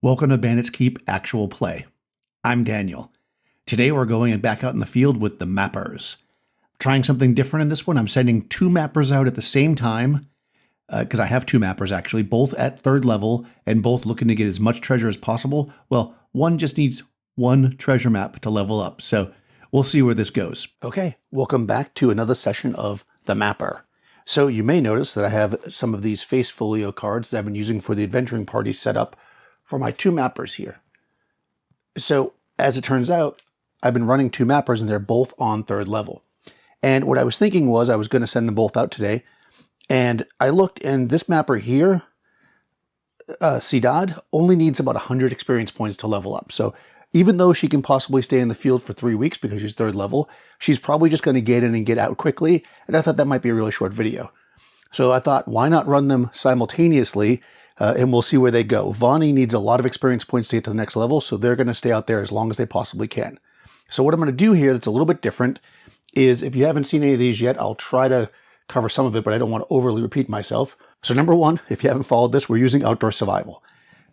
Welcome to Bandit's Keep Actual Play. I'm Daniel. Today we're going back out in the field with the mappers. Trying something different in this one. I'm sending two mappers out at the same time, because I have two mappers actually, both at 3rd level and both looking to get as much treasure as possible. Well, one just needs one treasure map to level up, so we'll see where this goes. Okay, welcome back to another session of the mapper. So you may notice that I have some of these face folio cards that I've been using for the adventuring party setup for my two mappers here. So as it turns out, I've been running two mappers and they're both on 3rd level. And what I was thinking was I was going to send them both out today. And I looked, and this mapper here, Sidadd, only needs about 100 experience points to level up. So even though she can possibly stay in the field for 3 weeks because she's 3rd level, she's probably just going to get in and get out quickly. And I thought that might be a really short video. So I thought, why not run them simultaneously? And we'll see where they go. Vony needs a lot of experience points to get to the next level, so they're going to stay out there as long as they possibly can. So what I'm going to do here that's a little bit different is, if you haven't seen any of these yet, I'll try to cover some of it, but I don't want to overly repeat myself. So number one, if you haven't followed this, we're using outdoor survival.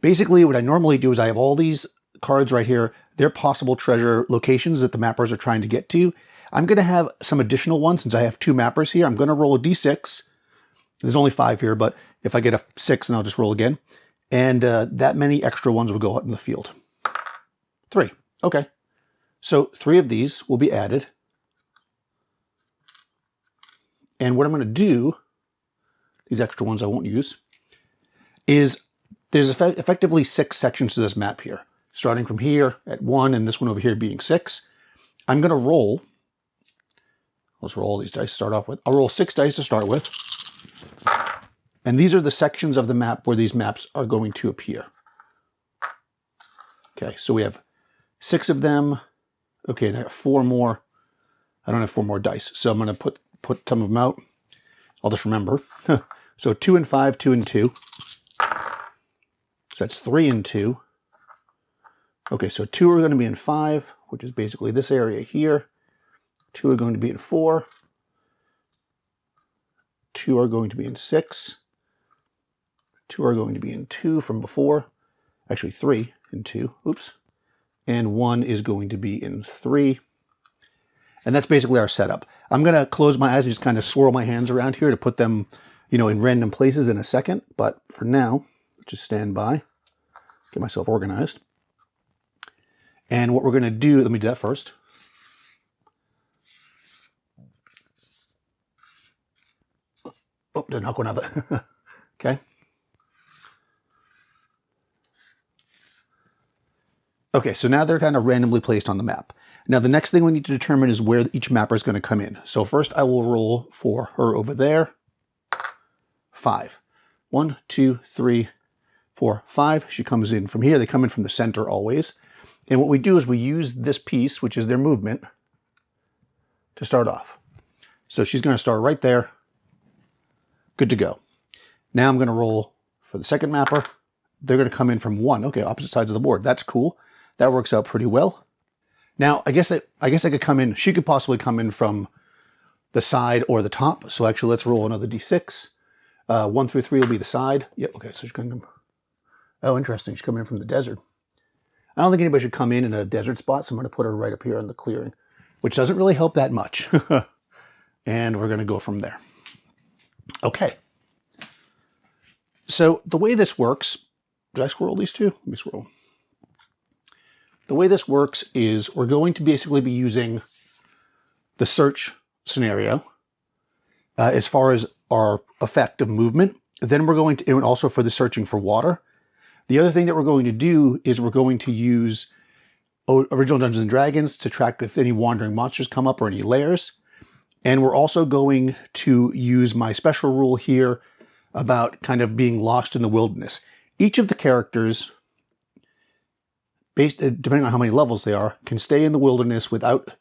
Basically, what I normally do is I have all these cards right here. They're possible treasure locations that the mappers are trying to get to. I'm going to have some additional ones since I have two mappers here. I'm going to roll a d6. There's only 5 here, but if I get a 6, then I'll just roll again. And that many extra ones will go out in the field. 3. Okay. So 3 of these will be added. And what I'm going to do, these extra ones I won't use, is there's effectively 6 sections to this map here. Starting from here at 1 and this one over here being 6. I'm going to roll. Let's roll all these dice to start off with. I'll roll 6 dice to start with. And these are the sections of the map where these maps are going to appear. Okay, so we have 6 of them. Okay, there are 4 more. I don't have 4 more dice, so I'm going to put some of them out. I'll just remember. So 2 and 5, 2 and 2. So that's 3 and 2. Okay, so 2 are going to be in 5, which is basically this area here. 2 are going to be in 4. 2 are going to be in 6. 2 are going to be in 2 from before. Actually, 3 in 2. Oops. And 1 is going to be in 3. And that's basically our setup. I'm going to close my eyes and just kind of swirl my hands around here to put them, in random places in a second. But for now, just stand by. Get myself organized. And what we're going to do, let me do that first. Oh, didn't knock one out there. Okay. Okay, so now they're kind of randomly placed on the map. Now the next thing we need to determine is where each mapper is going to come in. So first I will roll for her over there. 5. 1, 2, 3, 4, 5. She comes in from here. They come in from the center always. And what we do is we use this piece, which is their movement, to start off. So she's going to start right there. Good to go. Now I'm going to roll for the second mapper. They're going to come in from 1. Okay, opposite sides of the board. That's cool. That works out pretty well. Now, I guess I could come in. She could possibly come in from the side or the top. So actually, let's roll another d6. 1 through 3 will be the side. Yep. Okay. So she's going to. Oh, interesting. She's coming in from the desert. I don't think anybody should come in a desert spot. So I'm going to put her right up here in the clearing, which doesn't really help that much. And we're going to go from there. Okay. So the way this works, did I swirl these two? Let me swirl. The way this works is we're going to basically be using the search scenario as far as our effect of movement. Then we're going to, and also for the searching for water. The other thing that we're going to do is we're going to use original Dungeons & Dragons to track if any wandering monsters come up or any lairs. And we're also going to use my special rule here about kind of being lost in the wilderness. Each of the characters, depending on how many levels they are, can stay in the wilderness without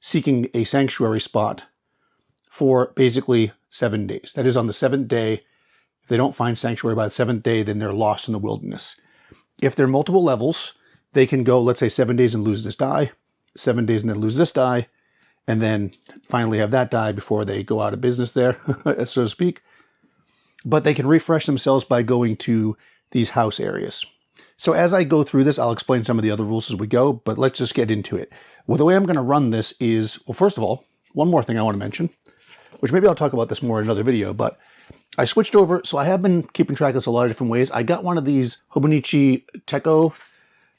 seeking a sanctuary spot for basically 7 days. That is, on the 7th day, if they don't find sanctuary by the 7th day, then they're lost in the wilderness. If they're multiple levels, they can go, let's say, 7 days and lose this die, 7 days and then lose this die, and then finally have that die before they go out of business there, so to speak. But they can refresh themselves by going to these house areas. So as I go through this, I'll explain some of the other rules as we go, but let's just get into it. Well, the way I'm going to run this is, well, first of all, one more thing I want to mention, which maybe I'll talk about this more in another video, but I switched over. So I have been keeping track of this a lot of different ways. I got one of these Hobonichi Tekko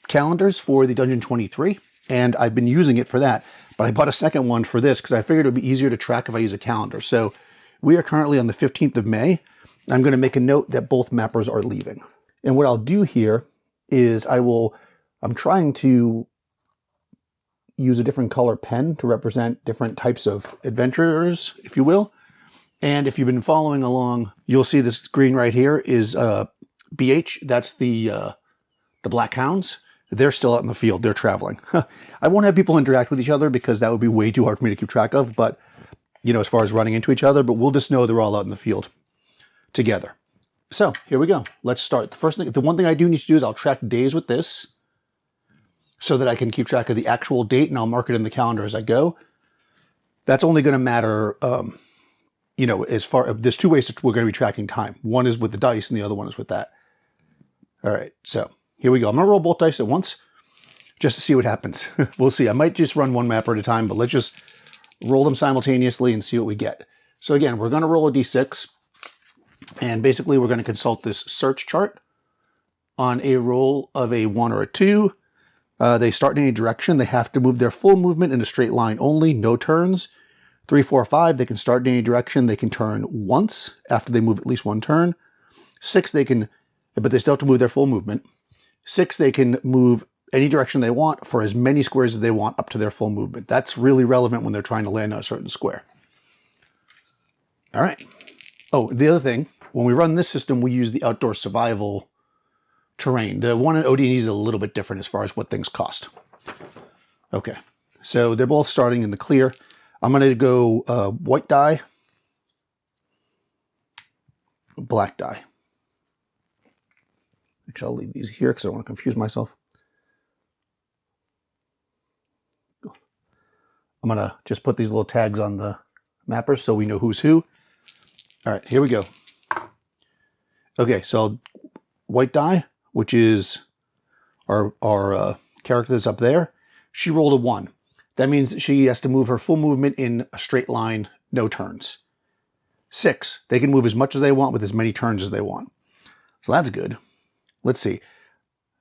calendars for the Dungeon 23, and I've been using it for that. But I bought a second one for this because I figured it would be easier to track if I use a calendar. So we are currently on the 15th of May. I'm going to make a note that both mappers are leaving. And what I'll do here is I'm trying to use a different color pen to represent different types of adventurers, if you will. And if you've been following along, you'll see this green right here is BH. That's the Black Hounds. They're still out in the field. They're traveling. I won't have people interact with each other because that would be way too hard for me to keep track of. But, as far as running into each other, but we'll just know they're all out in the field together. So here we go. Let's start. The one thing I do need to do is I'll track days with this so that I can keep track of the actual date, and I'll mark it in the calendar as I go. That's only going to matter, there's two ways that we're going to be tracking time. One is with the dice and the other one is with that. All right, so here we go. I'm going to roll both dice at once just to see what happens. We'll see. I might just run one mapper at a time, but let's just roll them simultaneously and see what we get. So again, we're going to roll a d6, and basically we're going to consult this search chart. On a roll of a 1 or a 2, they start in any direction. They have to move their full movement in a straight line only, no turns. 3, 4, 5, they can start in any direction. They can turn once after they move at least one turn. 6, but they still have to move their full movement. 6, they can move any direction they want for as many squares as they want up to their full movement. That's really relevant when they're trying to land on a certain square. All right. Oh, the other thing, when we run this system, we use the outdoor survival terrain. The one in OD&D is a little bit different as far as what things cost. Okay, so they're both starting in the clear. I'm going to go white die, black die. Actually, I'll leave these here because I don't want to confuse myself. I'm going to just put these little tags on the mappers so we know who's who. All right, here we go. Okay, so white die, which is our character that's up there, she rolled a 1. That means she has to move her full movement in a straight line, no turns. 6, they can move as much as they want with as many turns as they want. So that's good. Let's see.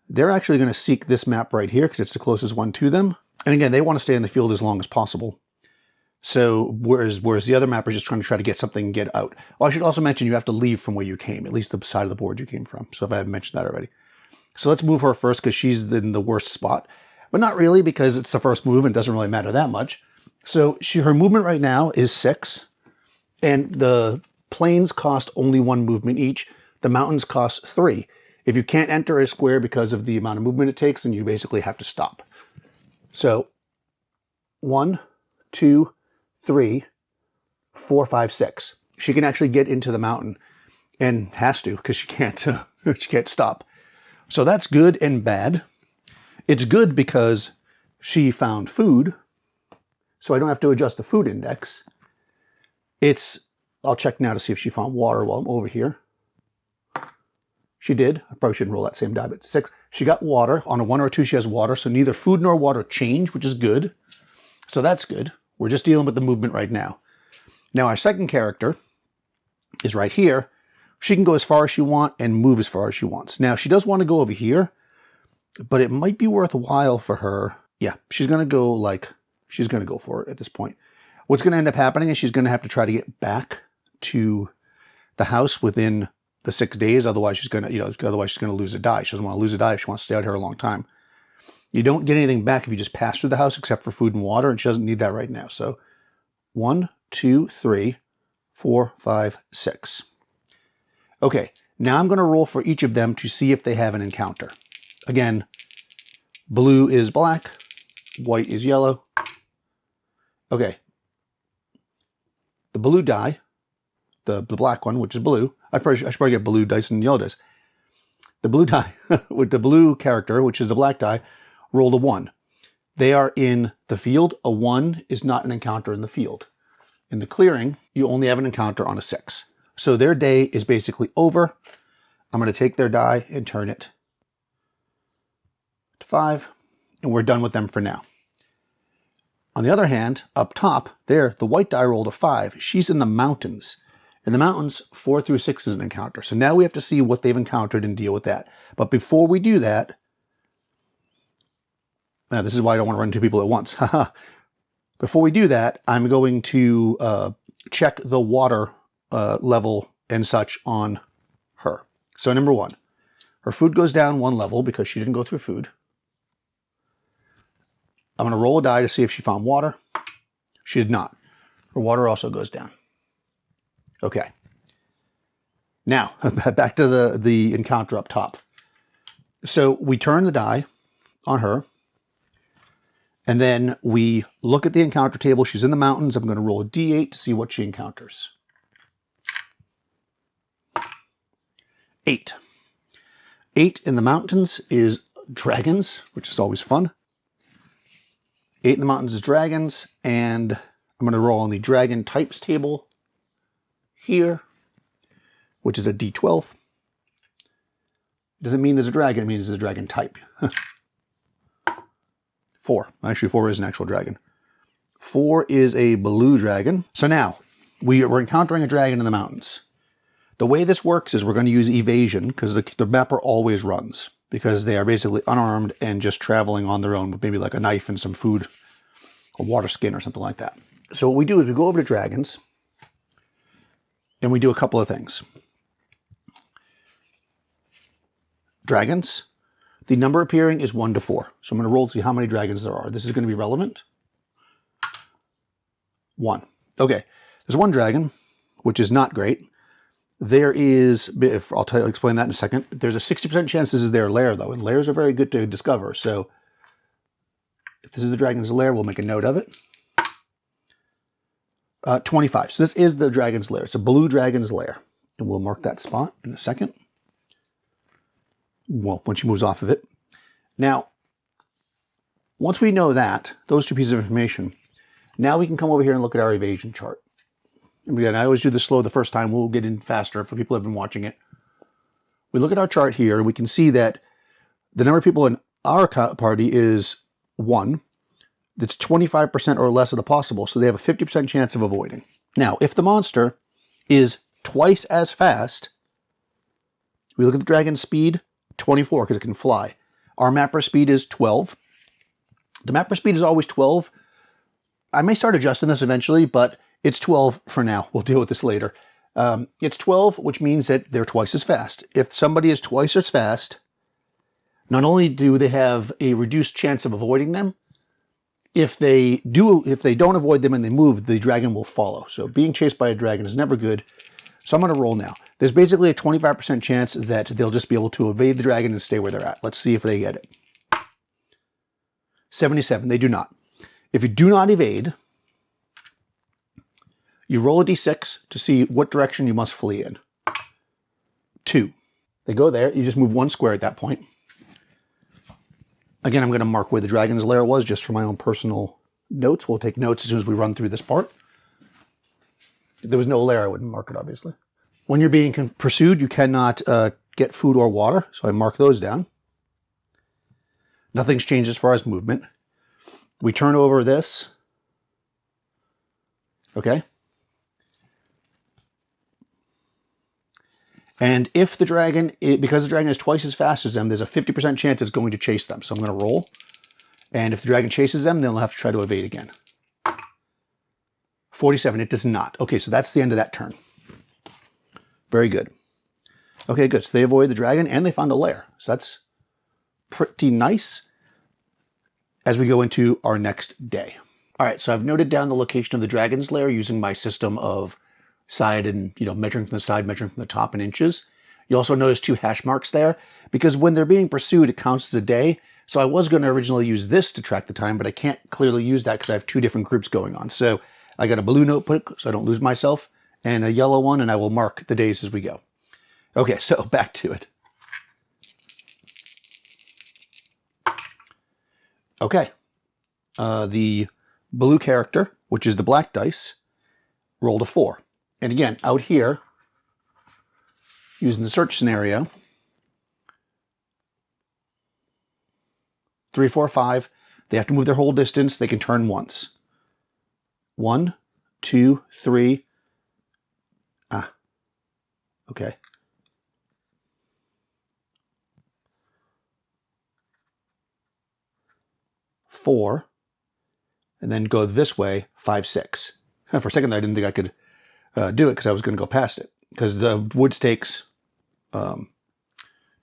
They're actually going to seek this map right here because it's the closest one to them. And again, they want to stay in the field as long as possible. So whereas the other map is just trying to get something and get out. Oh, I should also mention you have to leave from where you came, at least the side of the board you came from. So if I haven't mentioned that already. So let's move her first because she's in the worst spot. But not really because it's the first move and it doesn't really matter that much. So her movement right now is 6. And the plains cost only 1 movement each. The mountains cost 3. If you can't enter a square because of the amount of movement it takes, then you basically have to stop. So 1, 2, 3, 4, 5, 6. She can actually get into the mountain and has to because she can't stop. So that's good and bad. It's good because she found food, so I don't have to adjust the food index. I'll check now to see if she found water while I'm over here. She did. I probably shouldn't roll that same die, but 6. She got water. On a 1 or a 2, she has water, so neither food nor water change, which is good. So that's good. We're just dealing with the movement right now. Now our second character is right here. She can go as far as she wants and move as far as she wants. Now she does want to go over here, but it might be worthwhile for her. Yeah, she's going to go for it at this point. What's going to end up happening is she's going to have to try to get back to the house within the 6 days. Otherwise she's going to lose a die. She doesn't want to lose a die if she wants to stay out here a long time. You don't get anything back if you just pass through the house except for food and water, and she doesn't need that right now. So 1, 2, 3, 4, 5, 6. Okay, now I'm going to roll for each of them to see if they have an encounter. Again, blue is black, white is yellow. Okay. The blue die, the black one, which is blue. I should probably get blue dice and yellow dice. The blue die with the blue character, which is the black die, rolled a 1. They are in the field. A 1 is not an encounter in the field. In the clearing, you only have an encounter on a 6. So their day is basically over. I'm going to take their die and turn it 5, and we're done with them for now. On the other hand, up top, there, the white die rolled a 5. She's in the mountains. In the mountains, 4 through 6 is an encounter. So now we have to see what they've encountered and deal with that. But before we do that, now this is why I don't want to run 2 people at once. Before we do that, I'm going to check the water level and such on her. So number 1, her food goes down 1 level because she didn't go through food. I'm going to roll a die to see if she found water. She did not. Her water also goes down. Okay. Now, back to the encounter up top. So we turn the die on her, and then we look at the encounter table. She's in the mountains. I'm going to roll a d8 to see what she encounters. 8. 8 in the mountains is dragons, which is always fun. 8 in the mountains is dragons, and I'm going to roll on the dragon types table here, which is a d12. Doesn't mean there's a dragon, it means there's a dragon type. 4. Actually, 4 is an actual dragon. 4 is a blue dragon. So now, we're encountering a dragon in the mountains. The way this works is we're going to use evasion, because the mapper always runs, because they are basically unarmed and just traveling on their own with maybe like a knife and some food, or water skin or something like that. So what we do is we go over to dragons, and we do a couple of things. Dragons, the number appearing is 1 to 4. So I'm going to roll to see how many dragons there are. This is going to be relevant. 1. Okay, there's 1 dragon, which is not great. There is, I'll explain that in a second. There's a 60% chance this is their lair, though, and lairs are very good to discover. So if this is the dragon's lair, we'll make a note of it. 25. So this is the dragon's lair. It's a blue dragon's lair. And we'll mark that spot in a second. Well, when she moves off of it. Now, once we know that, those 2 pieces of information, now we can come over here and look at our evasion chart. And again, I always do this slow the first time. We'll get in faster for people who have been watching it. We look at our chart here, and we can see that the number of people in our party is 1. That's 25% or less of the possible, so they have a 50% chance of avoiding. Now, if the monster is twice as fast, we look at the dragon's speed, 24, because it can fly. Our mapper speed is 12. The mapper speed is always 12. I may start adjusting this eventually, but it's 12 for now. We'll deal with this later. It's 12, which means that they're twice as fast. If somebody is twice as fast, not only do they have a reduced chance of avoiding them, if they don't avoid them and they move, the dragon will follow. So being chased by a dragon is never good. So I'm going to roll now. There's basically a 25% chance that they'll just be able to evade the dragon and stay where they're at. Let's see if they get it. 77. They do not. If you do not evade, you roll a d6 to see what direction you must flee in. 2. They go there. You just move 1 square at that point. Again, I'm going to mark where the dragon's lair was just for my own personal notes. We'll take notes as soon as we run through this part. If there was no lair, I wouldn't mark it, obviously. When you're being pursued, you cannot get food or water, so I mark those down. Nothing's changed as far as movement. We turn over this. Okay. And if the dragon, because the dragon is twice as fast as them, there's a 50% chance it's going to chase them. So I'm going to roll. And if the dragon chases them, they'll have to try to evade again. 47, it does not. Okay, so that's the end of that turn. Very good. Okay, good. So they avoid the dragon and they found a lair. So that's pretty nice as we go into our next day. All right, so I've noted down the location of the dragon's lair using my system of side and, measuring from the side, measuring from the top in inches. You also notice 2 hash marks there because when they're being pursued, it counts as a day. So I was going to originally use this to track the time, but I can't clearly use that because I have 2 different groups going on. So I got a blue notebook so I don't lose myself and a yellow one, and I will mark the days as we go. Okay, so back to it. Okay. The blue character, which is the black dice, rolled a 4. And again, out here, using the search scenario, 3, 4, 5. They have to move their whole distance. They can turn once. 1, 2, 3. Okay. 4. And then go this way, 5, 6. For a second there, I didn't think I could do it because I was going to go past it. Because the woods takes 2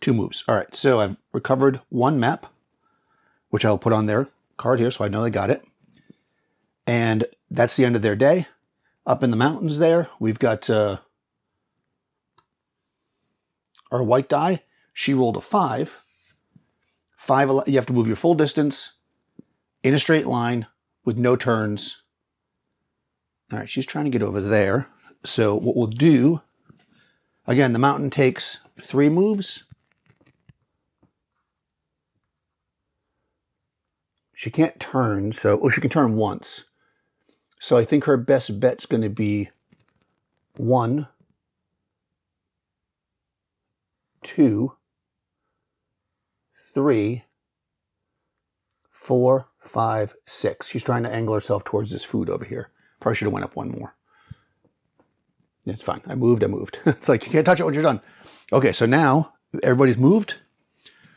moves. All right, so I've recovered 1 map, which I'll put on their card here so I know they got it. And that's the end of their day. Up in the mountains there, we've got our white die. She rolled a 5. 5, you have to move your full distance in a straight line with no turns. All right, she's trying to get over there. So what we'll do, again, the mountain takes 3 moves. She can't turn, so she can turn once. So I think her best bet's going to be 1, 2, 3, 4, 5, 6. She's trying to angle herself towards this food over here. Probably should have went up 1 more. It's fine. I moved. It's like you can't touch it when you're done. Okay, so now everybody's moved.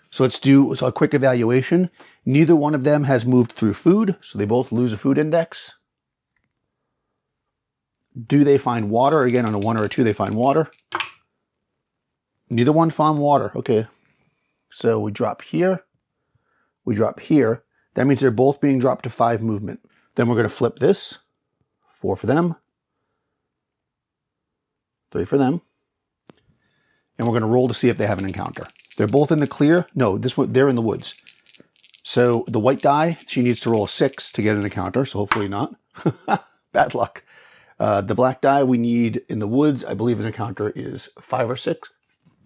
So let's do a quick evaluation. Neither one of them has moved through food, so they both lose a food index. Do they find water? Again, on a 1 or a 2, they find water. Neither one found water. Okay. So we drop here. We drop here. That means they're both being dropped to 5 movement. Then we're going to flip this. 4 for them. 3 for them. And we're going to roll to see if they have an encounter. They're both in the clear. No, this one, they're in the woods. So the white die, she needs to roll a 6 to get an encounter. So hopefully not. Bad luck. The black die we need in the woods, I believe an encounter is 5 or 6.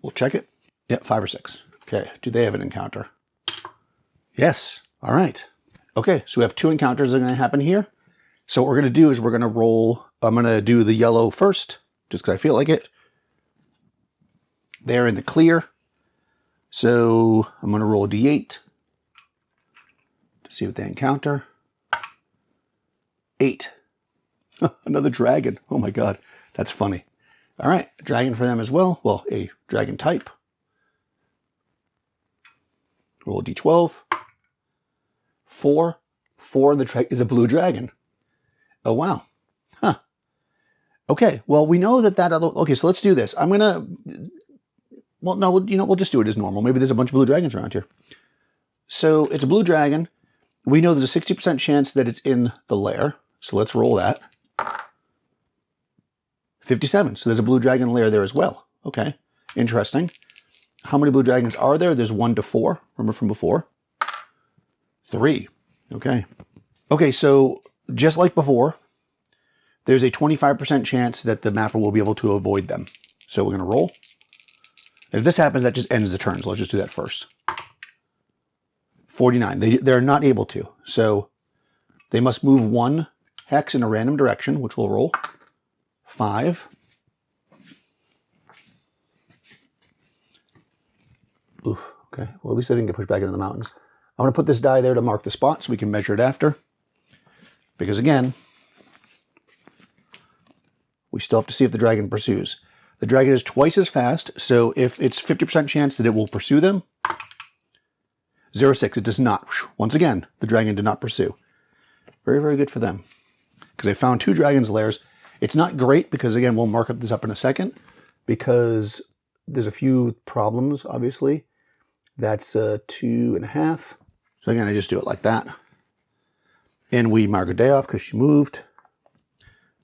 We'll check it. Yeah, 5 or 6. Okay, do they have an encounter? Yes. All right. Okay, so we have 2 encounters that are going to happen here. So what we're going to do is we're going to roll. I'm going to do the yellow first, just because I feel like it. They're in the clear. So I'm going to roll a d8 to see what they encounter. 8. Another dragon. Oh my god, that's funny. All right, dragon for them as well. Well, a dragon type. Roll a d12. 4. 4 in the is a blue dragon. Oh wow. Huh. Okay, well, we know that other... Okay, so let's do this. I'm going to... Well, no, we'll just do it as normal. Maybe there's a bunch of blue dragons around here. So it's a blue dragon. We know there's a 60% chance that it's in the lair. So let's roll that. 57. So there's a blue dragon lair there as well. Okay, interesting. How many blue dragons are there? There's 1 to 4. Remember from before? 3. Okay. Okay, so just like before, there's a 25% chance that the mapper will be able to avoid them. So we're going to roll. If this happens, that just ends the turn. So let's just do that first. 49. They're not able to. So they must move 1 hex in a random direction, which we'll roll. 5. Oof. Okay. Well, at least I didn't get pushed back into the mountains. I'm going to put this die there to mark the spot so we can measure it after. Because again, we still have to see if the dragon pursues. The dragon is twice as fast, so if it's 50% chance that it will pursue them, 0-6, it does not. Once again, the dragon did not pursue. Very, very good for them. Because they found 2 dragons' lairs. It's not great because, again, we'll mark this up in a second, because there's a few problems, obviously. That's 2.5. So again, I just do it like that. And we mark a day off because she moved.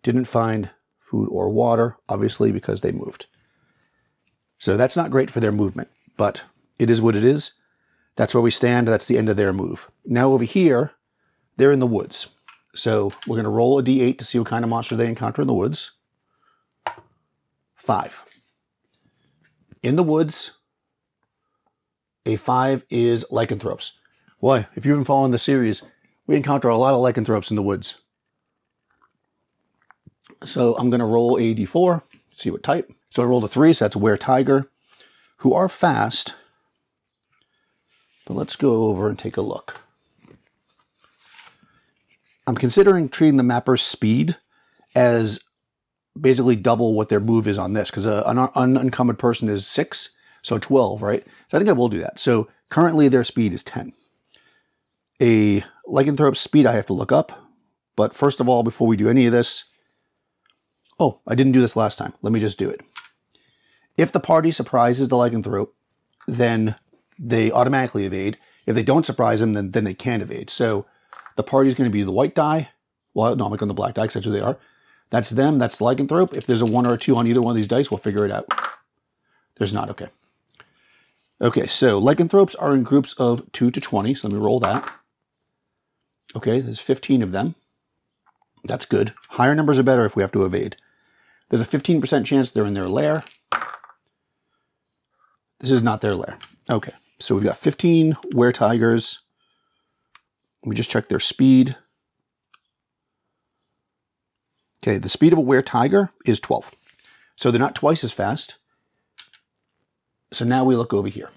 Didn't find food or water, obviously, because they moved. So that's not great for their movement, but it is what it is. That's where we stand. That's the end of their move. Now over here, they're in the woods. So we're going to roll a d8 to see what kind of monster they encounter in the woods. 5. In the woods, a 5 is lycanthropes. Boy, if you've been following the series, we encounter a lot of lycanthropes in the woods. So I'm going to roll a d4, see what type. So I rolled a 3, so that's a were-tiger, who are fast. But let's go over and take a look. I'm considering treating the mapper's speed as basically double what their move is on this, because an unencumbered person is 6, so 12, right? So I think I will do that. So currently their speed is 10. A lycanthrope's speed I have to look up, but first of all, before we do any of this, oh, I didn't do this last time. Let me just do it. If the party surprises the lycanthrope, then they automatically evade. If they don't surprise them, then they can't evade. So the party is going to be the white die. Well, no, I'm going the black die because that's who they are. That's them. That's the lycanthrope. If there's a 1 or a 2 on either one of these dice, we'll figure it out. There's not. Okay. Okay, so lycanthropes are in groups of 2 to 20. So let me roll that. Okay, there's 15 of them. That's good. Higher numbers are better if we have to evade. There's a 15% chance they're in their lair. This is not their lair. Okay, so we've got 15 were-tigers. Let me just check their speed. Okay, the speed of a were-tiger is 12. So they're not twice as fast. So now we look over here.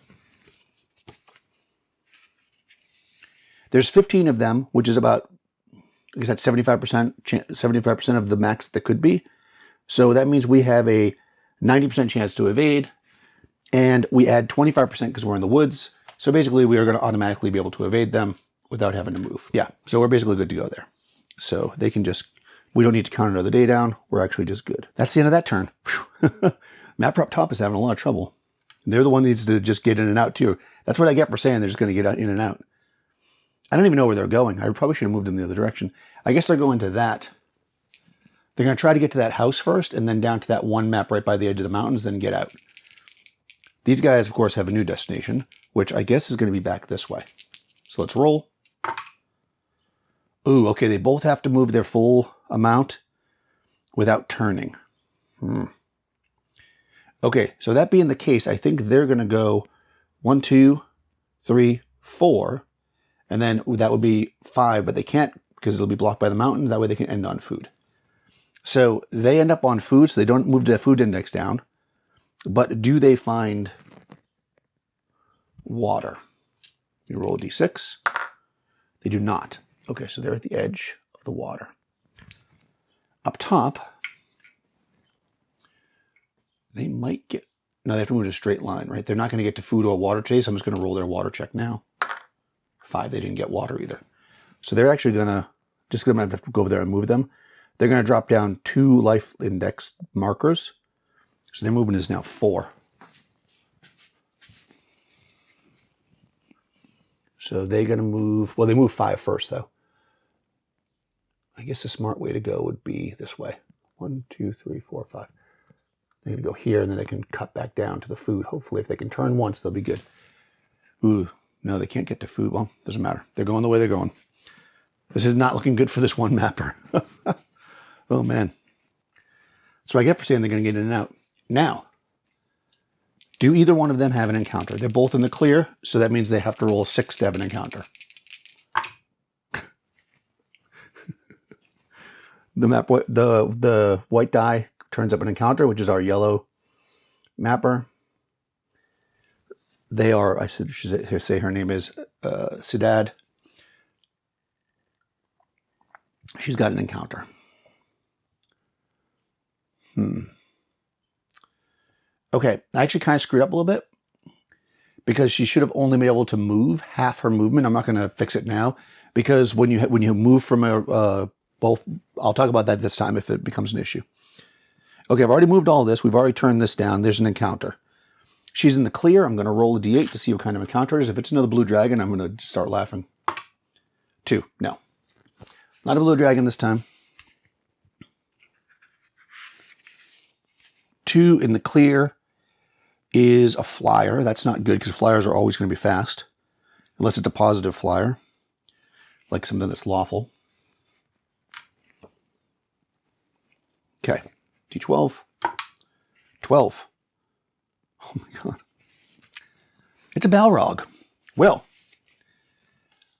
There's 15 of them, which is about, I guess that's 75% of the max that could be. So that means we have a 90% chance to evade, and we add 25% because we're in the woods. So basically we are going to automatically be able to evade them without having to move. Yeah, so we're basically good to go there. So they can just, we don't need to count another day down. We're actually just good. That's the end of that turn. Mapper up top is having a lot of trouble. They're the one that needs to just get in and out too. That's what I get for saying they're just going to get in and out. I don't even know where they're going. I probably should have moved them the other direction. I guess they're going to that. They're going to try to get to that house first and then down to that one map right by the edge of the mountains, then get out. These guys, of course, have a new destination, which I guess is going to be back this way. So let's roll. Ooh, okay, they both have to move their full amount without turning. Okay, so that being the case, I think they're going to go 1, 2, 3, 4, and then that would be 5, but they can't because it'll be blocked by the mountains. That way they can end on food. So they end up on food, so they don't move their food index down. But do they find water? You roll a d6. They do not. Okay, so they're at the edge of the water. Up top, they might get... No, they have to move in a straight line, right? They're not going to get to food or water today, so I'm just going to roll their water check now. 5, they didn't get water either. So they're actually going to... Just because I'm going to have to go over there and move them. They're going to drop down 2 life index markers. So their movement is now 4. So they're going to move... Well, they move 5 first, though. I guess the smart way to go would be this way. 1, 2, 3, 4, 5. They're going to go here, and then they can cut back down to the food. Hopefully, if they can turn once, they'll be good. Ooh, no, they can't get to food. Well, doesn't matter. They're going the way they're going. This is not looking good for this one mapper. Oh, man. So I get for saying they're going to get in and out. Now, do either one of them have an encounter? They're both in the clear, so that means they have to roll 6 to have an encounter. The white die turns up an encounter, which is our yellow mapper. They are, I should say her name is Sidadd. She's got an encounter. Okay, I actually kind of screwed up a little bit because she should have only been able to move half her movement. I'm not going to fix it now because when you move from both, I'll talk about that this time if it becomes an issue. Okay, I've already moved all this. We've already turned this down. There's an encounter. She's in the clear. I'm going to roll a d8 to see what kind of encounter it is. If it's another blue dragon, I'm going to start laughing. 2. No. Not a blue dragon this time. 2 in the clear is a flyer. That's not good because flyers are always going to be fast. Unless it's a positive flyer. Like something that's lawful. Okay. D12. 12. Oh my god. It's a Balrog. Well,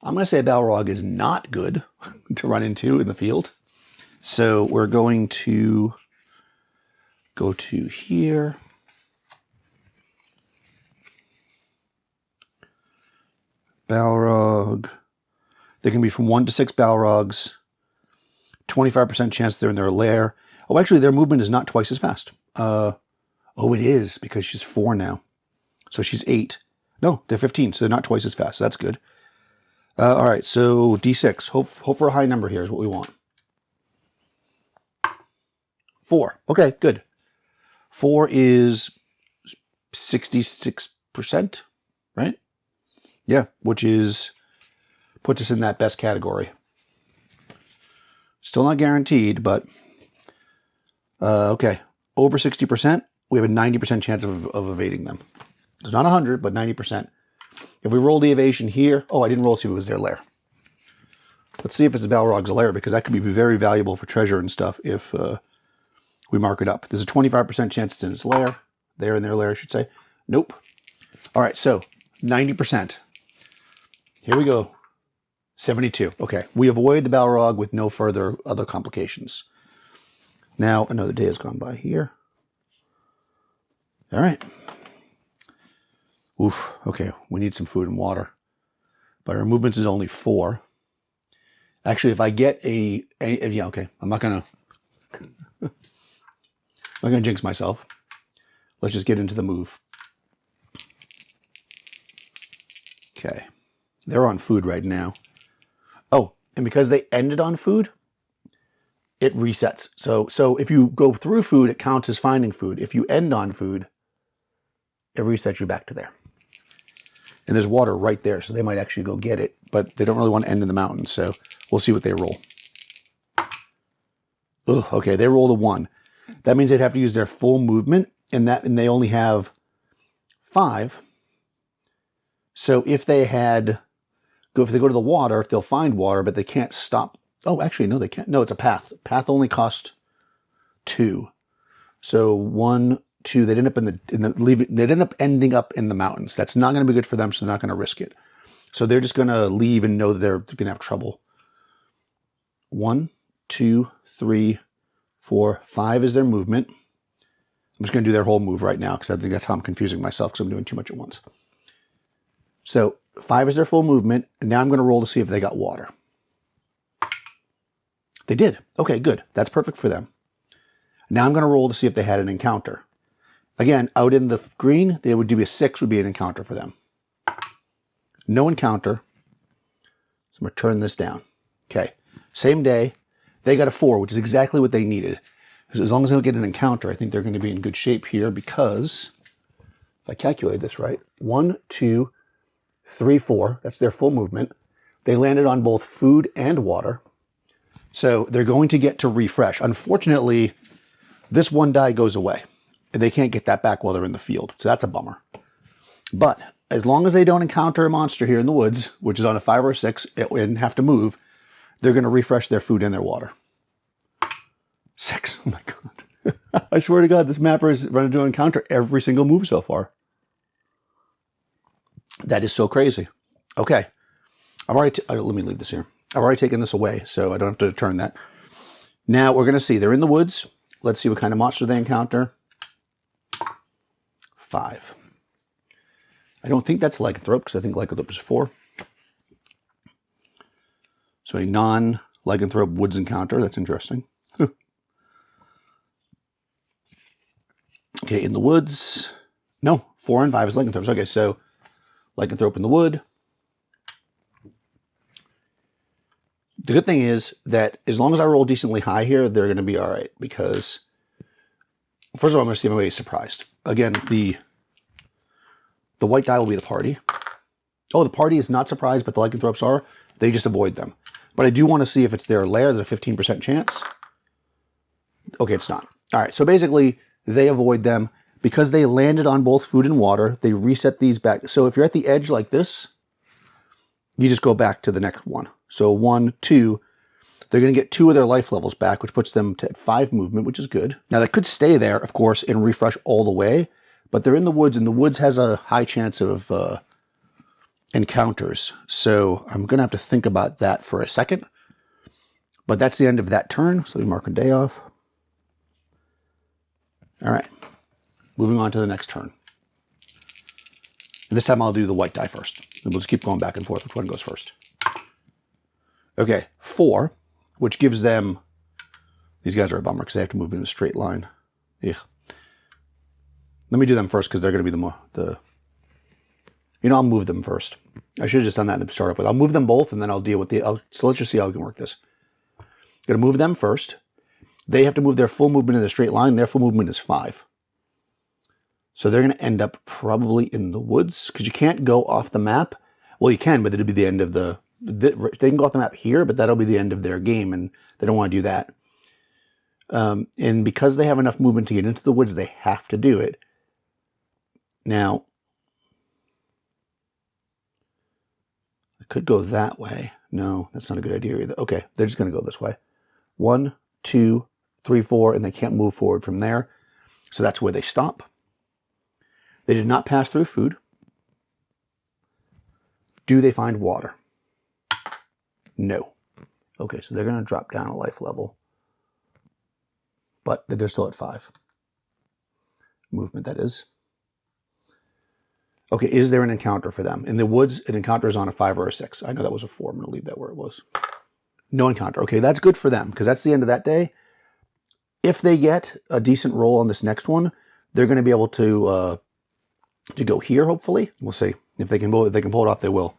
I'm going to say a Balrog is not good to run into in the field. So we're going to go to here. Balrog. They can be from 1 to 6 Balrogs. 25% chance they're in their lair. Oh, actually, their movement is not twice as fast. Oh, it is, because she's 4 now. So she's 8. No, they're 15, so they're not twice as fast. So that's good. All right, so D6. Hope for a high number here is what we want. 4. Okay, good. 4 is 66%, right? Yeah, which is puts us in that best category. Still not guaranteed, but okay. Over 60%, we have a 90% chance of evading them. It's not 100, but 90%. If we roll the evasion here, oh, I didn't roll to see if it was their lair. Let's see if it's a Balrog's lair, because that could be very valuable for treasure and stuff if we mark it up. There's a 25% chance it's in its lair. They're in their lair, I should say. Nope. All right, so 90%. Here we go. 72. Okay, we avoid the Balrog with no further other complications. Now, another day has gone by here. All right. Oof, okay, we need some food and water. But our movements is only 4. Actually, if I get yeah, okay, I'm not gonna jinx myself. Let's just get into the move. Okay, they're on food right now. Oh, and because they ended on food, it resets. So if you go through food, it counts as finding food. If you end on food, it resets you back to there. And there's water right there, so they might actually go get it, but they don't really want to end in the mountains, so we'll see what they roll. Ugh, okay, they rolled a 1. That means they'd have to use their full movement, and they only have 5. So if they go to the water, they'll find water, but they can't stop. Oh, actually, no, they can't. No, it's a path. Path only costs 2. So 1, 2. They'd end up ending up in the mountains. That's not going to be good for them, so they're not going to risk it. So they're just going to leave and know that they're going to have trouble. 1, 2, 3, 4, 5 is their movement. I'm just going to do their whole move right now because I think that's how I'm confusing myself because I'm doing too much at once. So 5 is their full movement. And now I'm going to roll to see if they got water. They did. Okay, good. That's perfect for them. Now I'm going to roll to see if they had an encounter. Again, out in the green, they would do a 6 would be an encounter for them. No encounter. So I'm going to turn this down. Okay. Same day. They got a 4, which is exactly what they needed. Because as long as they don't get an encounter, I think they're going to be in good shape here because, if I calculate this right, 1, 2, 3, 4, that's their full movement. They landed on both food and water. So they're going to get to refresh. Unfortunately, this 1 die goes away. And they can't get that back while they're in the field. So that's a bummer. But as long as they don't encounter a monster here in the woods, which is on a 5 or a 6, and have to move, they're going to refresh their food and their water. 6. Oh my God. I swear to God, this mapper is running to encounter every single move so far. That is so crazy. Okay. Let me leave this here. I've already taken this away, so I don't have to turn that. Now we're going to see. They're in the woods. Let's see what kind of monster they encounter. 5. I don't think that's lycanthrope because I think lycanthrope is 4. So a non-lycanthrope woods encounter. That's interesting. Okay, in the woods. No, 4 and 5 is lycanthropes. Okay, so lycanthrope in the wood. The good thing is that as long as I roll decently high here, they're going to be all right because, first of all, I'm going to see if anybody's surprised. Again, the white die will be the party. Oh, the party is not surprised, but the lycanthropes are. They just avoid them. But I do want to see if it's their lair. There's a 15% chance. Okay, it's not. All right, so basically, they avoid them. Because they landed on both food and water, they reset these back. So if you're at the edge like this, you just go back to the next one. So 1, 2, they're going to get 2 of their life levels back, which puts them to 5 movement, which is good. Now, they could stay there, of course, and refresh all the way, but they're in the woods, and the woods has a high chance of encounters. So I'm going to have to think about that for a second. But that's the end of that turn, so we mark a day off. All right, moving on to the next turn. And this time I'll do the white die first. And we'll just keep going back and forth. Which one goes first? Okay, 4, which gives them... These guys are a bummer because they have to move in a straight line. Yeah. Let me do them first because they're going to be I'll move them first. I should have just done that to start off with. I'll move them both and then I'll deal with so let's just see how we can work this. Going to move them first. They have to move their full movement in a straight line. Their full movement is 5. So they're going to end up probably in the woods because you can't go off the map. Well, you can, but it'll be the end of they can go off the map here, but that'll be the end of their game and they don't want to do that. And because they have enough movement to get into the woods, they have to do it. Now, I could go that way. No, that's not a good idea either. Okay, they're just going to go this way. 1, 2, 3, 4, and they can't move forward from there. So that's where they stop. They did not pass through food. Do they find water? No. Okay, so they're going to drop down a life level. But they're still at 5. Movement, that is. Okay, is there an encounter for them? In the woods, an encounter is on a 5 or a 6. I know that was a 4. I'm going to leave that where it was. No encounter. Okay, that's good for them because that's the end of that day. If they get a decent roll on this next one, they're going to be able to go here, hopefully. We'll see. If they can pull it off, they will.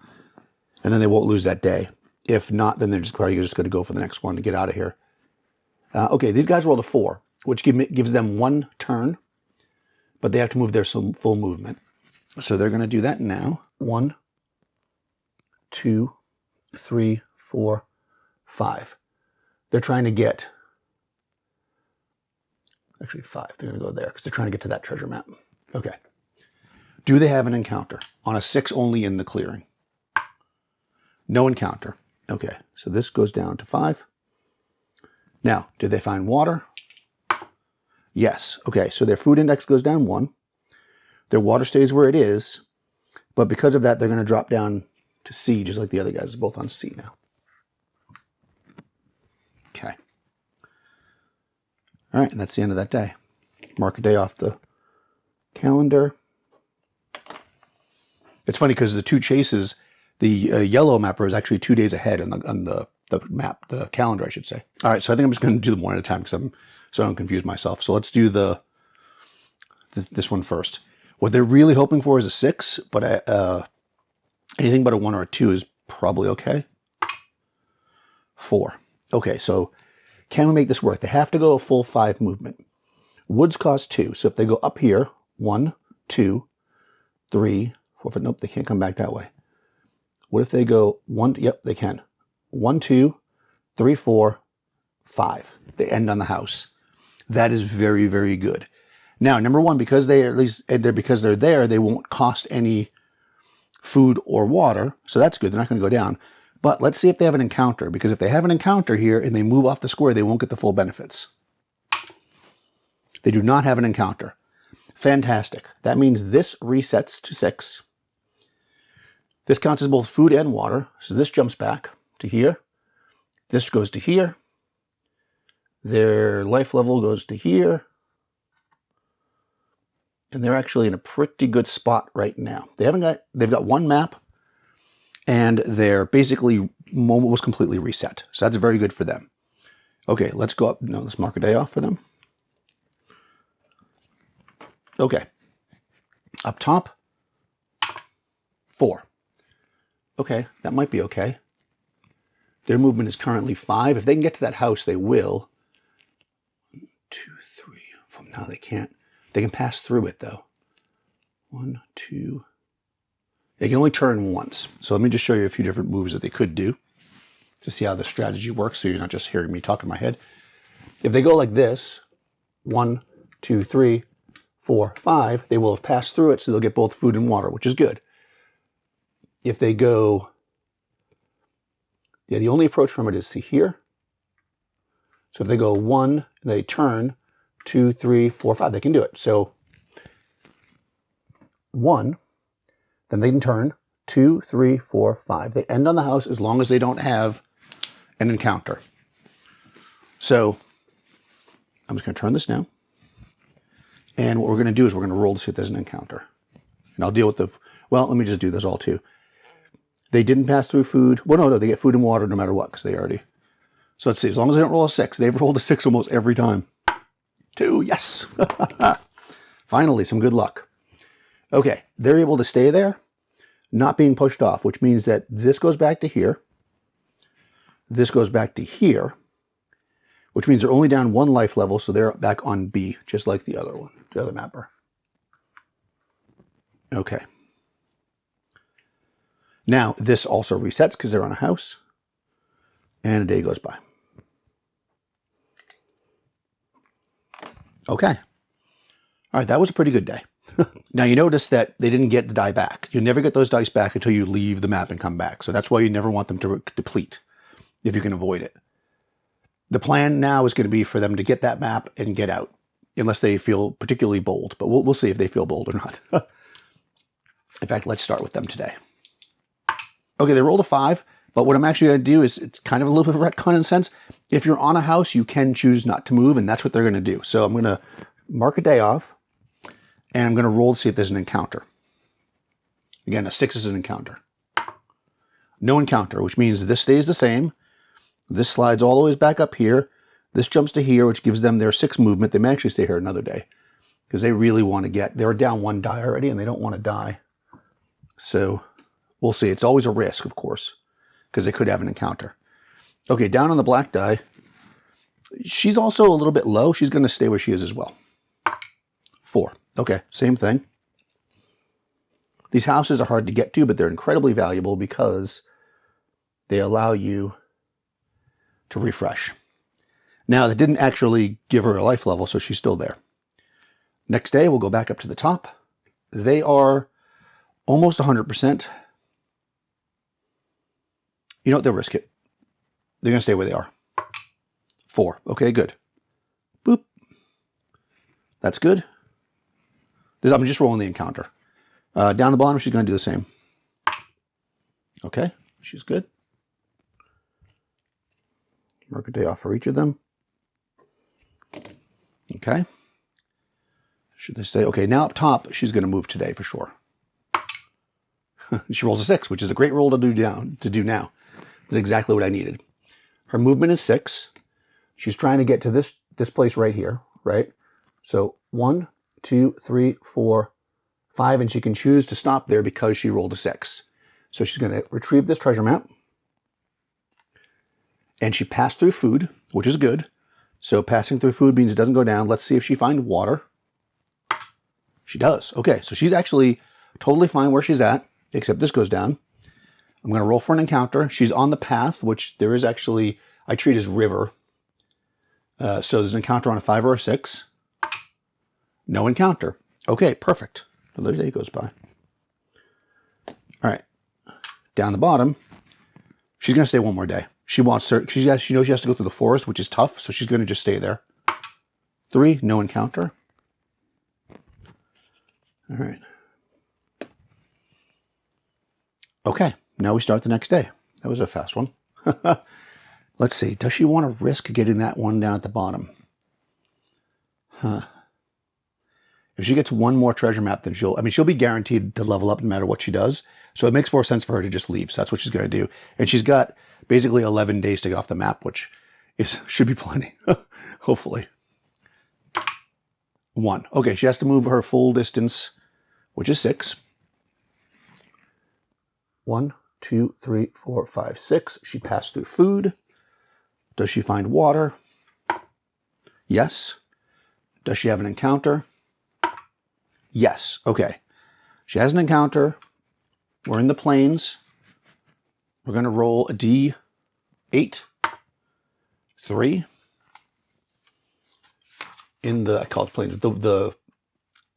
And then they won't lose that day. If not, then they're probably just going to go for the next one to get out of here. Okay, these guys rolled a 4, which gives them 1 turn, but they have to move their full movement. So they're going to do that now. 1, 2, 3, 4, 5. They're trying to get... Actually, 5. They're going to go there because they're trying to get to that treasure map. Okay. Do they have an encounter? On a 6 only in the clearing. No encounter. Okay, so this goes down to 5. Now, did they find water? Yes. Okay, so their food index goes down 1. Their water stays where it is, but because of that, they're going to drop down to C, just like the other guys, both on C now. Okay. All right, and that's the end of that day. Mark a day off the calendar. It's funny because the 2 chases, the yellow mapper is actually 2 days ahead on the map, the calendar, I should say. All right, so I think I'm just going to do them one at a time so I don't confuse myself. So let's do this one first. What they're really hoping for is a 6, but anything but a 1 or a 2 is probably okay. 4. Okay, so can we make this work? They have to go a full 5 movement. Woods cost 2, so if they go up here, 1, 2, 3, 4, but nope, they can't come back that way. What if they go 1? Yep, they can. 1, 2, 3, 4, 5. They end on the house. That is very, very good. Now, number 1, because because they're there, they won't cost any food or water. So that's good. They're not going to go down. But let's see if they have an encounter. Because if they have an encounter here and they move off the square, they won't get the full benefits. They do not have an encounter. Fantastic. That means this resets to 6. This counts as both food and water. So this jumps back to here. This goes to here. Their life level goes to here. And they're actually in a pretty good spot right now. They've got 1 map, and they're basically almost completely reset. So that's very good for them. Okay, let's go up. No, let's mark a day off for them. Okay. Up top, 4. Okay, that might be okay. Their movement is currently 5. If they can get to that house, they will. 1, 2, 3. From now they can't. They can pass through it, though. 1, 2. They can only turn once. So let me just show you a few different moves that they could do to see how the strategy works so you're not just hearing me talk in my head. If they go like this, 1, 2, 3, 4, 5, they will have passed through it, so they'll get both food and water, which is good. If they go... Yeah, the only approach from it is to here. So if they go 1, they turn, 2, 3, 4, 5, they can do it. So 1, then they can turn, 2, 3, 4, 5. They end on the house as long as they don't have an encounter. So I'm just going to turn this now. And what we're going to do is we're going to roll to see if there's an encounter. And I'll deal with well, let me just do this all too. They didn't pass through food. Well, no, they get food and water no matter what, because they already... So let's see, as long as they don't roll a 6, they've rolled a 6 almost every time. 2, yes! Finally, some good luck. Okay, they're able to stay there, not being pushed off, which means that this goes back to here. This goes back to here, which means they're only down 1 life level, so they're back on B, just like the other one, the other mapper. Okay. Now, this also resets because they're on a house, and a day goes by. Okay. All right, that was a pretty good day. Now, you notice that they didn't get the die back. You never get those dice back until you leave the map and come back. So that's why you never want them to deplete, if you can avoid it. The plan now is going to be for them to get that map and get out, unless they feel particularly bold. But we'll see if they feel bold or not. In fact, let's start with them today. Okay, they rolled a 5, but what I'm actually going to do is, it's kind of a little bit of retcon in a sense. If you're on a house, you can choose not to move, and that's what they're going to do. So I'm going to mark a day off, and I'm going to roll to see if there's an encounter. Again, a 6 is an encounter. No encounter, which means this stays the same. This slides all the way back up here. This jumps to here, which gives them their 6 movement. They may actually stay here another day, because they really want to get... They're down 1 die already, and they don't want to die. So... we'll see. It's always a risk, of course, because they could have an encounter. Okay, down on the black die. She's also a little bit low. She's going to stay where she is as well. 4. Okay, same thing. These houses are hard to get to, but they're incredibly valuable because they allow you to refresh. Now, that didn't actually give her a life level, so she's still there. Next day, we'll go back up to the top. They are almost 100%. You know what? They'll risk it. They're going to stay where they are. 4. Okay, good. Boop. That's good. I'm just rolling the encounter. Down the bottom, she's going to do the same. Okay, she's good. Mark a day off for each of them. Okay. Should they stay? Okay, now up top, she's going to move today for sure. She rolls a 6, which is a great roll to do now. It's exactly what I needed. Her movement is 6. She's trying to get to this place right here, right? So 1, 2, 3, 4, 5, and she can choose to stop there because she rolled a 6. So she's going to retrieve this treasure map. And she passed through food, which is good. So passing through food means it doesn't go down. Let's see if she finds water. She does. Okay, so she's actually totally fine where she's at, except this goes down. I'm going to roll for an encounter. She's on the path, which there is actually, I treat as river. So there's an encounter on a 5 or a 6. No encounter. Okay, perfect. Another day goes by. All right. Down the bottom, she's going to stay 1 more day. She wants her, she knows she has to go through the forest, which is tough, so she's going to just stay there. 3, no encounter. All right. Okay, now we start the next day. That was a fast one. Let's see. Does she want to risk getting that one down at the bottom? Huh. If she gets 1 more treasure map, then she'll be guaranteed to level up no matter what she does. So it makes more sense for her to just leave. So that's what she's going to do. And she's got basically 11 days to get off the map, which should be plenty. Hopefully. 1. Okay, she has to move her full distance, which is 6. 1, 2, 3, 4, 5, 6. She passed through food. Does she find water? Yes. Does she have an encounter? Yes. Okay. She has an encounter. We're in the plains. We're going to roll a D8. 3. I call it plains.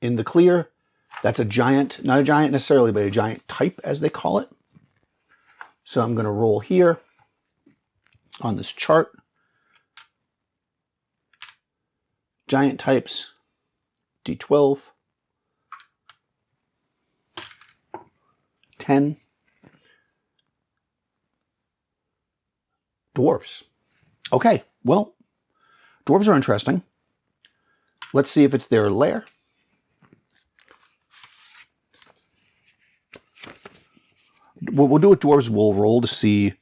In the clear, that's a giant, not a giant necessarily, but a giant type, as they call it. So I'm going to roll here on this chart. Giant types, D12. 10. Dwarves. Okay, well, dwarves are interesting. Let's see if it's their lair. What we'll do with dwarves, we'll roll to see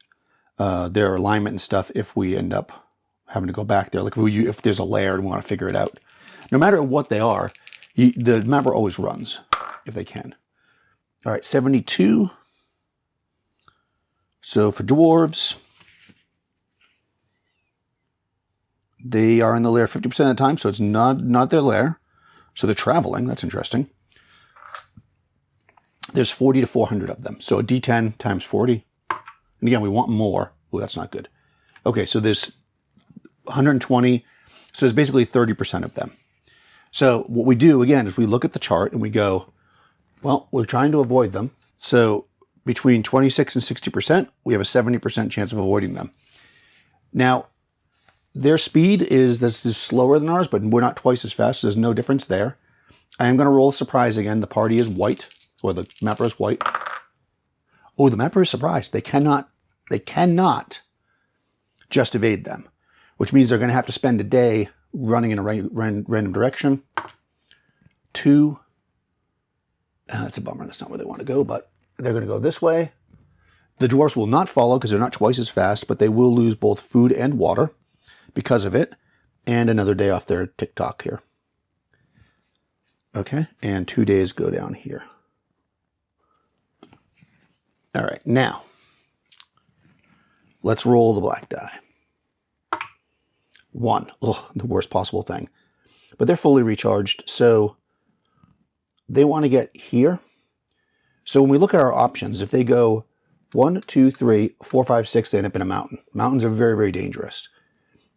their alignment and stuff if we end up having to go back there. Like if there's a lair and we want to figure it out. No matter what they are, the mapper always runs if they can. All right, 72. So for dwarves, they are in the lair 50% of the time, so it's not their lair. So they're traveling. That's interesting. There's 40 to 400 of them. So a D10 times 40. And again, we want more. Oh, that's not good. Okay, so there's 120. So there's basically 30% of them. So what we do, again, is we look at the chart and we go, well, we're trying to avoid them. So between 26 and 60%, we have a 70% chance of avoiding them. Now, their speed is slower than ours, but we're not twice as fast, so there's no difference there. I am going to roll a surprise again. The party is white, or the mapper is white. Oh, the mapper is surprised. They cannot just evade them, which means they're going to have to spend a day running in a random direction. 2. That's a bummer. That's not where they want to go, but they're going to go this way. The dwarves will not follow because they're not twice as fast, but they will lose both food and water because of it, and another day off their TikTok here. Okay, and 2 days go down here. All right, now, let's roll the black die. 1. Ugh, the worst possible thing. But they're fully recharged, so they want to get here. So when we look at our options, if they go 1, 2, 3, 4, 5, 6, they end up in a mountain. Mountains are very, very dangerous.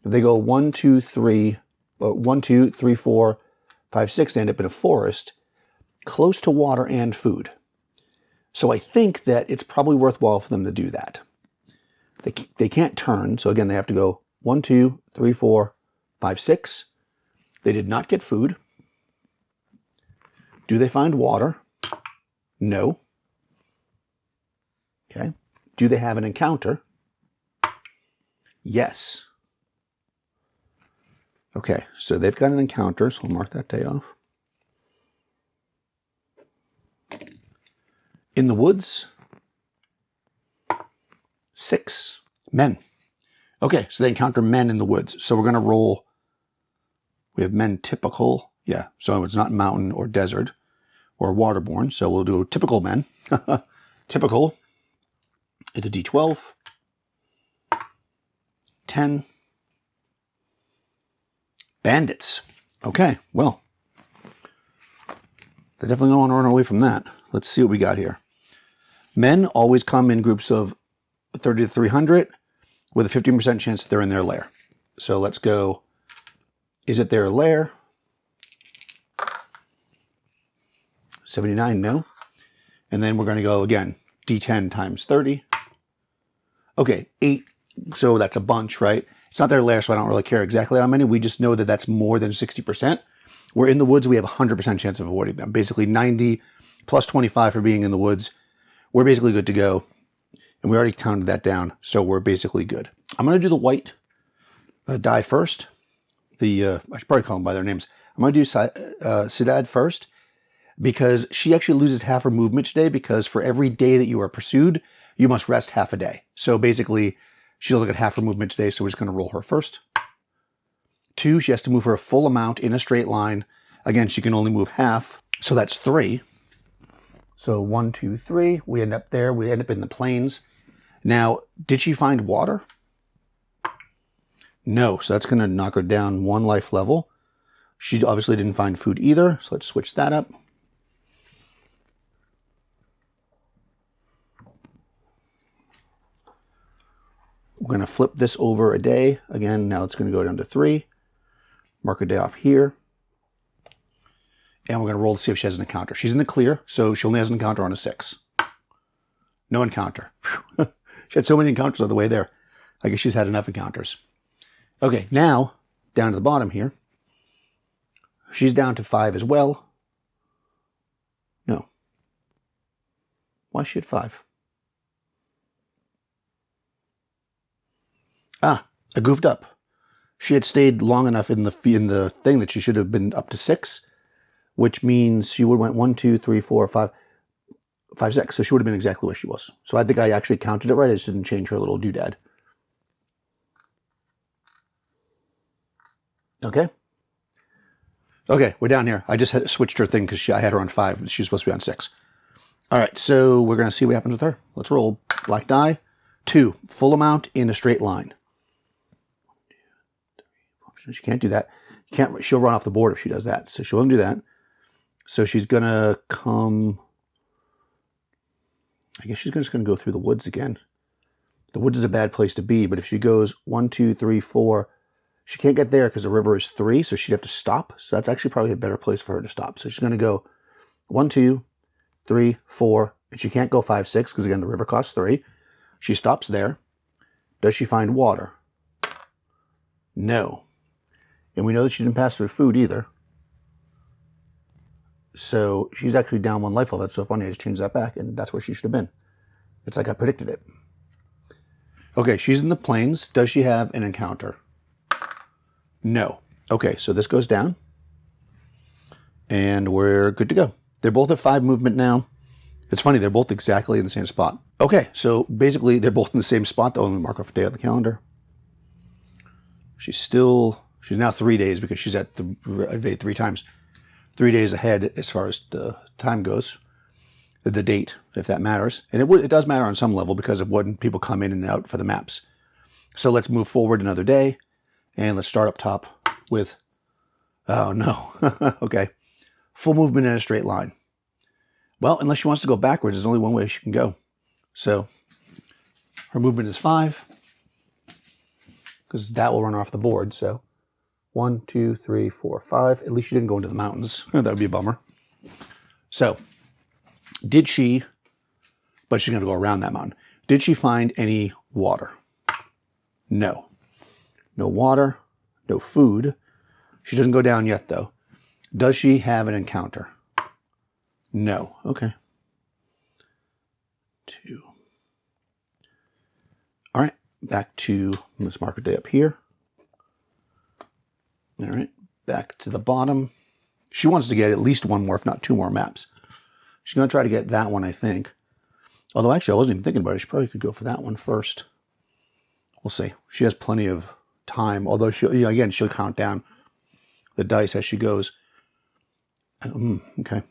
If they go 1, 2, 3, 1, 2, 3, 4, 5, 6, they end up in a forest close to water and food. So I think that it's probably worthwhile for them to do that. They can't turn, so again, they have to go 1, 2, 3, 4, 5, 6. They did not get food. Do they find water? No. Okay. Do they have an encounter? Yes. Okay, so they've got an encounter, so we'll mark that day off. In the woods, 6 men. Okay, so they encounter men in the woods. So we're going to roll. We have men typical. Yeah, so it's not mountain or desert or waterborne. So we'll do typical men. Typical. It's a D12. 10. Bandits. Okay, well, they definitely don't want to run away from that. Let's see what we got here. Men always come in groups of 30 to 300 with a 15% chance that they're in their lair. So let's go. Is it their lair? 79, no. And then we're going to go again, D10 times 30. Okay, 8. So that's a bunch, right? It's not their lair, so I don't really care exactly how many. We just know that that's more than 60%. We're in the woods, we have a 100% chance of avoiding them. Basically 90 plus 25 for being in the woods. We're basically good to go. And we already counted that down, so we're basically good. I'm going to do the white die first. I should probably call them by their names. I'm going to do Sidadd first, because she actually loses half her movement today, because for every day that you are pursued, you must rest half a day. So basically, she'll look at half her movement today, so we're just going to roll her first. 2, she has to move her full amount in a straight line. Again, she can only move half, so that's 3. So 1, 2, 3, we end up there. We end up in the plains. Now, did she find water? No, so that's going to knock her down 1 life level. She obviously didn't find food either, so let's switch that up. We're going to flip this over a day. Again, now it's going to go down to 3. Mark a day off here. And we're going to roll to see if she has an encounter. She's in the clear, so she only has an encounter on a 6. No encounter. She had so many encounters on the way there. I guess she's had enough encounters. Okay, now, down to the bottom here. She's down to 5 as well. No. Why is she at 5? Ah, I goofed up. She had stayed long enough in the thing that she should have been up to 6, which means she would have went 1, 2, 3, 4, 5. 5, 6. So she would have been exactly where she was. So I think I actually counted it right. I just didn't change her little doodad. Okay. Okay, we're down here. I just switched her thing because I had her on 5. She's supposed to be on 6. All right, so we're going to see what happens with her. Let's roll. Black die. 2. Full amount in a straight line. She can't do that. She'll run off the board if she does that. So she won't do that. So she's going to come... I guess she's just going to go through the woods again. The woods is a bad place to be, but if she goes 1, 2, 3, 4... She can't get there because the river is 3, so she'd have to stop. So that's actually probably a better place for her to stop. So she's going to go 1, 2, 3, 4, and she can't go 5, 6 because, again, the river costs 3. She stops there. Does she find water? No. And we know that she didn't pass through food either. So she's actually down 1 life level. That's so funny. I just changed that back, and that's where she should have been. It's like I predicted it. Okay, she's in the plains. Does she have an encounter? No. Okay, so this goes down. And we're good to go. They're both at 5 movement now. It's funny, they're both exactly in the same spot. Okay, so basically they're both in the same spot. The only mark off a day on the calendar. She's now 3 days because she's at the evade 3 times. 3 days ahead as far as the time goes. The date, if that matters. And it does matter on some level because of when people come in and out for the maps. So let's move forward another day. And let's start up top with, oh no, okay. Full movement in a straight line. Well, unless she wants to go backwards, there's only one way she can go. So her movement is 5, because that will run off the board. So 1, 2, 3, 4, 5. At least she didn't go into the mountains. That would be a bummer. So did she, but she's going to go around that mountain. Did she find any water? No. No water, no food. She doesn't go down yet, though. Does she have an encounter? No. Okay. 2. All right. Back to this marker day up here. All right. Back to the bottom. She wants to get at least 1 more, if not 2 more maps. She's going to try to get that one, I think. Although, actually, I wasn't even thinking about it. She probably could go for that one first. We'll see. She has plenty of time, although she'll count down the dice as she goes. Okay.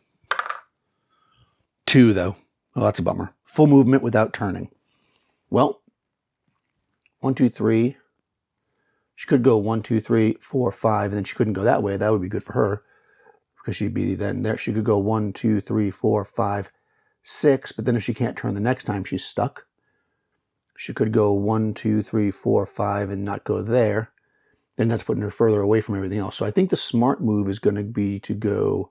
2 though. Oh, that's a bummer. Full movement without turning. Well, 1, 2, 3. She could go 1, 2, 3, 4, 5, and then she couldn't go that way. That would be good for her because she'd be then there. She could go 1, 2, 3, 4, 5, 6, but then if she can't turn the next time, she's stuck. She could go 1, 2, 3, 4, 5 and not go there. Then that's putting her further away from everything else. So I think the smart move is going to be to go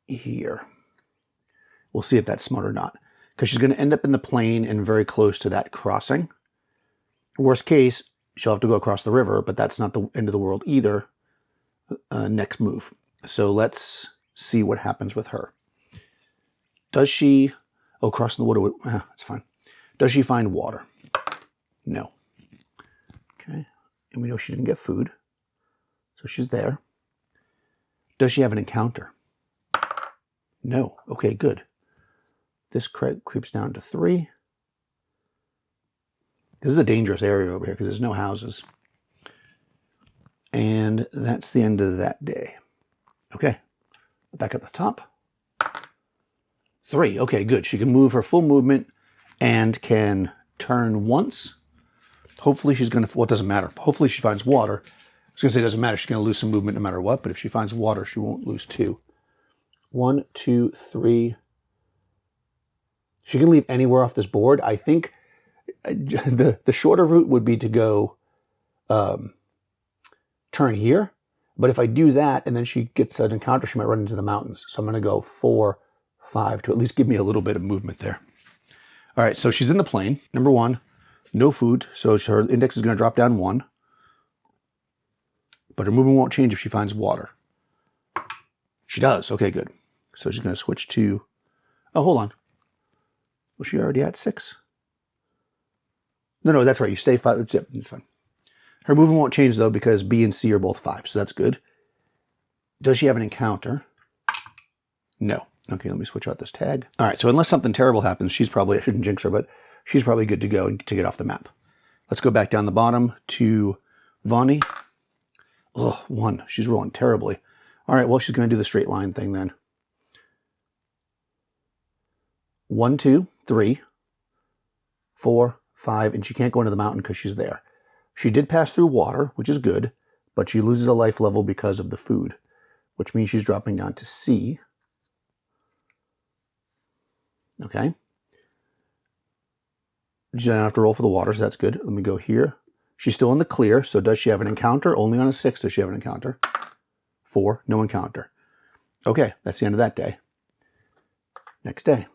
here. We'll see if that's smart or not. Because she's going to end up in the plain and very close to that crossing. Worst case, she'll have to go across the river, but that's not the end of the world either. Next move. So let's see what happens with her. Does she... Oh, crossing the water... It's fine. Does she find water? No. Okay. And we know she didn't get food. So she's there. Does she have an encounter? No. Okay, good. This creeps down to 3. This is a dangerous area over here because there's no houses. And that's the end of that day. Okay. Back up the top. 3. Okay, good. She can move her full movement and can turn once. Hopefully she's going to... Well, it doesn't matter. Hopefully she finds water. I was going to say it doesn't matter. She's going to lose some movement no matter what. But if she finds water, she won't lose 2. 1, 2, 3. She can leave anywhere off this board. I think the shorter route would be to go turn here. But if I do that and then she gets an encounter, she might run into the mountains. So I'm going to go 4, 5 to at least give me a little bit of movement there. All right, so she's in the plain. Number 1, no food. So her index is going to drop down 1. But her movement won't change if she finds water. She does. Okay, good. So she's going to switch to... Oh, hold on. Was she already at 6? No, that's right. You stay 5. It's fine. Her movement won't change, though, because B and C are both 5. So that's good. Does she have an encounter? No. Okay, let me switch out this tag. All right, so unless something terrible happens, she's probably, I shouldn't jinx her, but she's probably good to go to get off the map. Let's go back down the bottom to Vony. Ugh, 1. She's rolling terribly. All right, well, she's going to do the straight line thing then. 1, 2, 3, 4, 5, and she can't go into the mountain because she's there. She did pass through water, which is good, but she loses a life level because of the food, which means she's dropping down to C. Okay. She doesn't have to roll for the water, so that's good. Let me go here. She's still in the clear, so does she have an encounter? Only on a 6 does she have an encounter. 4, no encounter. Okay, that's the end of that day. Next day.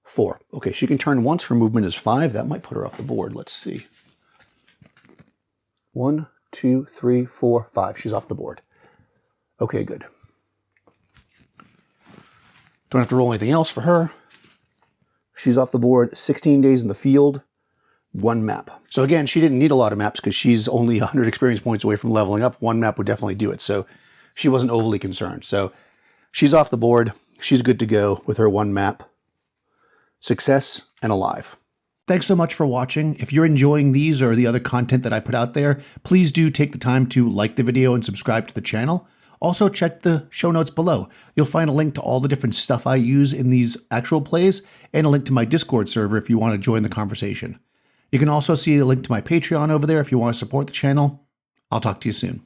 4. Okay, she can turn once. Her movement is 5. That might put her off the board. Let's see. 1, 2, 3, 4, 5. She's off the board. Okay, good. Don't have to roll anything else for her. She's off the board. 16 days in the field. 1 map. So again, she didn't need a lot of maps because she's only 100 experience points away from leveling up. 1 map would definitely do it. So she wasn't overly concerned. So she's off the board. She's good to go with her 1 map. Success and alive. Thanks so much for watching. If you're enjoying these or the other content that I put out there, please do take the time to like the video and subscribe to the channel. Also check the show notes below. You'll find a link to all the different stuff I use in these actual plays and a link to my Discord server if you want to join the conversation. You can also see a link to my Patreon over there if you want to support the channel. I'll talk to you soon.